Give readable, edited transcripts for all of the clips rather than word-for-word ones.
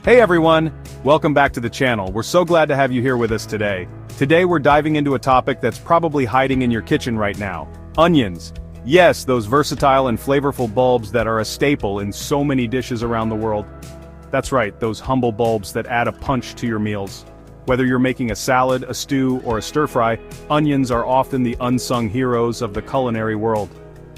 Hey everyone! Welcome back to the channel. We're so glad to have you here with us today. Today we're diving into a topic that's probably hiding in your kitchen right now. Onions. Yes, those versatile and flavorful bulbs that are a staple in so many dishes around the world. That's right, those humble bulbs that add a punch to your meals. Whether you're making a salad, a stew, or a stir-fry, onions are often the unsung heroes of the culinary world.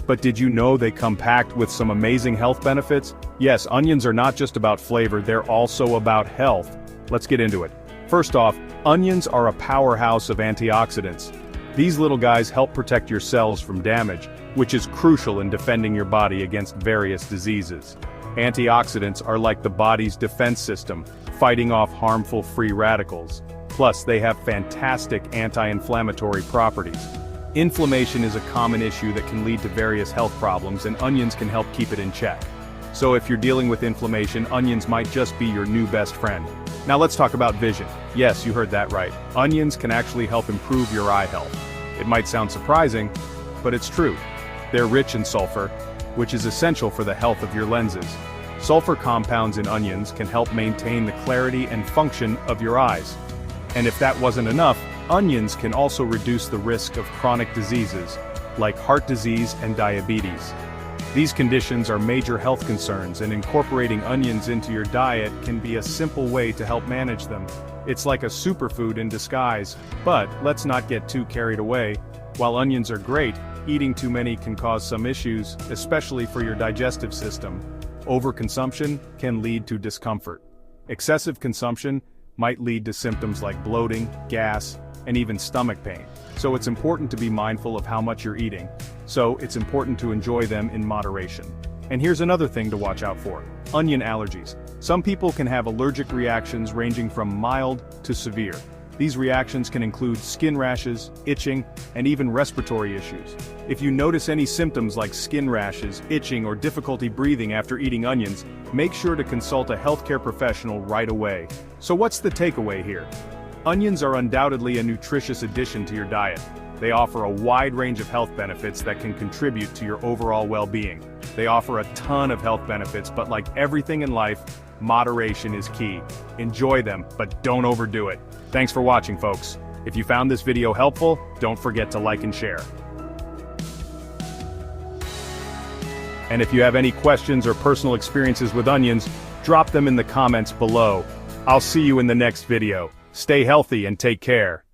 But did you know they come packed with some amazing health benefits? Yes, onions are not just about flavor, they're also about health. Let's get into it. First off, onions are a powerhouse of antioxidants. These little guys help protect your cells from damage, which is crucial in defending your body against various diseases. Antioxidants are like the body's defense system, fighting off harmful free radicals. Plus, they have fantastic anti-inflammatory properties. Inflammation is a common issue that can lead to various health problems, and onions can help keep it in check. So if you're dealing with inflammation, onions might just be your new best friend. Now let's talk about vision. Yes, you heard that right. Onions can actually help improve your eye health. It might sound surprising, but it's true. They're rich in sulfur, which is essential for the health of your lenses. Sulfur compounds in onions can help maintain the clarity and function of your eyes. And if that wasn't enough, onions can also reduce the risk of chronic diseases, like heart disease and diabetes. These conditions are major health concerns, and incorporating onions into your diet can be a simple way to help manage them. It's like a superfood in disguise, but let's not get too carried away. While onions are great, eating too many can cause some issues, especially for your digestive system. Overconsumption can lead to discomfort. Excessive consumption might lead to symptoms like bloating, gas, and even stomach pain. So it's important to be mindful of how much you're eating. So it's important to enjoy them in moderation. And here's another thing to watch out for: onion allergies. Some people can have allergic reactions ranging from mild to severe. These reactions can include skin rashes, itching, and even respiratory issues. If you notice any symptoms like skin rashes, itching, or difficulty breathing after eating onions, make sure to consult a healthcare professional right away. So what's the takeaway here? Onions are undoubtedly a nutritious addition to your diet. They offer a wide range of health benefits that can contribute to your overall well-being. They offer a ton of health benefits, but like everything in life, moderation is key. Enjoy them, but don't overdo it. Thanks for watching, folks. If you found this video helpful, don't forget to like and share. And if you have any questions or personal experiences with onions, drop them in the comments below. I'll see you in the next video. Stay healthy and take care.